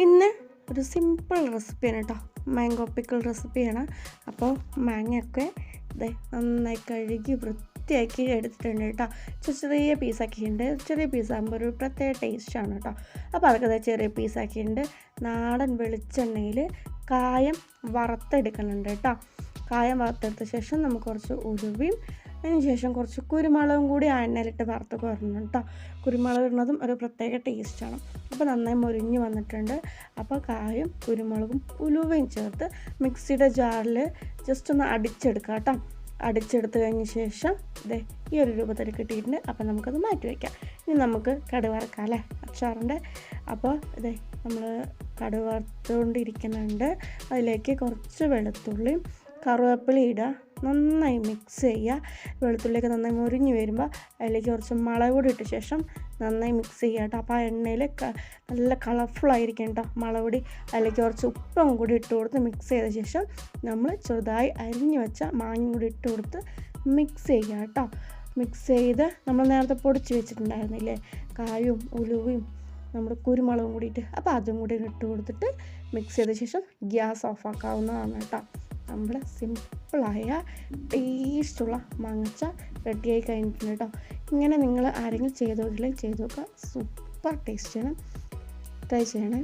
ഇന്ന് ഒരു സിമ്പിൾ റെസിപ്പിയാണ് കേട്ടോ, മാംഗോ പിക്കിൾ റെസിപ്പിയാണ്. അപ്പോൾ മാങ്ങയൊക്കെ ഇതേ നന്നായി കഴുകി വൃത്തിയാക്കി എടുത്തിട്ടുണ്ട് കേട്ടോ. ചെറിയ പീസാക്കിയിട്ടുണ്ട്. ചെറിയ പീസാകുമ്പോൾ ഒരു പ്രത്യേക ടേസ്റ്റാണ് കേട്ടോ. അപ്പോൾ അതൊക്കെ ചെറിയ പീസാക്കിയിട്ടുണ്ട്. നാടൻ വെളിച്ചെണ്ണയിൽ കായം വറുത്തെടുക്കുന്നുണ്ട് കേട്ടോ. കായം വറുത്തെടുത്ത ശേഷം നമുക്ക് കുറച്ച് ഉലുവയും അതിന് ശേഷം കുറച്ച് കുരുമുളകും കൂടി എണ്ണയിലിട്ട് വറുത്ത് കോരണം കേട്ടോ. കുരുമുളക് ഇടുന്നതും ഒരു പ്രത്യേക ടേസ്റ്റാണ്. അപ്പോൾ നന്നായി മൊരിഞ്ഞ് വന്നിട്ടുണ്ട്. അപ്പോൾ കായും കുരുമുളകും ഉലുവയും ചേർത്ത് മിക്സിയുടെ ജാറിൽ ജസ്റ്റ് ഒന്ന് അടിച്ചെടുക്കുക കേട്ടോ. അടിച്ചെടുത്ത് കഴിഞ്ഞ ശേഷം ഇതേ ഈ ഒരു രൂപത്തിൽ കിട്ടിയിട്ടുണ്ട്. അപ്പോൾ നമുക്കത് മാറ്റി വയ്ക്കാം. ഇനി നമുക്ക് കടുക് വറുക്കാം അല്ലേ അച്ചാറിൻ്റെ. അപ്പോൾ ഇതേ നമ്മൾ കടുക് വറുത്തുകൊണ്ടിരിക്കുന്നുണ്ട്. അതിലേക്ക് കുറച്ച് വെളുത്തുള്ളിയും കറിവേപ്പില ഇടുക, നന്നായി മിക്സ് ചെയ്യുക. വെളുത്തുള്ളിയൊക്കെ നന്നായി മുരിഞ്ഞ് വരുമ്പോൾ അതിലേക്ക് കുറച്ച് മുളക് പൊടി ഇട്ട ശേഷം നന്നായി മിക്സ് ചെയ്യുക കേട്ടോ. അപ്പോൾ ആ എണ്ണയിൽ നല്ല കളർഫുള്ളായിരിക്കും കേട്ടോ മുളക് പൊടി. അതിലേക്ക് കുറച്ച് ഉപ്പും കൂടി ഇട്ട് കൊടുത്ത് മിക്സ് ചെയ്ത ശേഷം നമ്മൾ ചെറുതായി അരിഞ്ഞ് വെച്ച മാങ്ങയും കൂടി ഇട്ട് കൊടുത്ത് മിക്സ് ചെയ്യുക കേട്ടോ. മിക്സ് ചെയ്ത് നമ്മൾ നേരത്തെ പൊടിച്ച് വെച്ചിട്ടുണ്ടായിരുന്നില്ലേ കായും ഉലുവയും നമ്മുടെ കുരുമുളകും കൂടിയിട്ട്, അപ്പോൾ അതും കൂടി ഇട്ട് കൊടുത്തിട്ട് മിക്സ് ചെയ്ത ശേഷം ഗ്യാസ് ഓഫാക്കാവുന്നതാണ് കേട്ടോ. നമ്മുടെ സിമ്പിളായ ടേസ്റ്റുള്ള മാങ്ങച്ച റെഡിയായി കഴിഞ്ഞിട്ടുണ്ട് കേട്ടോ. ഇങ്ങനെ നിങ്ങൾ ആരെങ്കിലും ചെയ്ത് നോക്കില്ലെങ്കിൽ ചെയ്ത് നോക്കുക, സൂപ്പർ ടേസ്റ്റാണ്. ട്രൈ ചെയ്യണേ.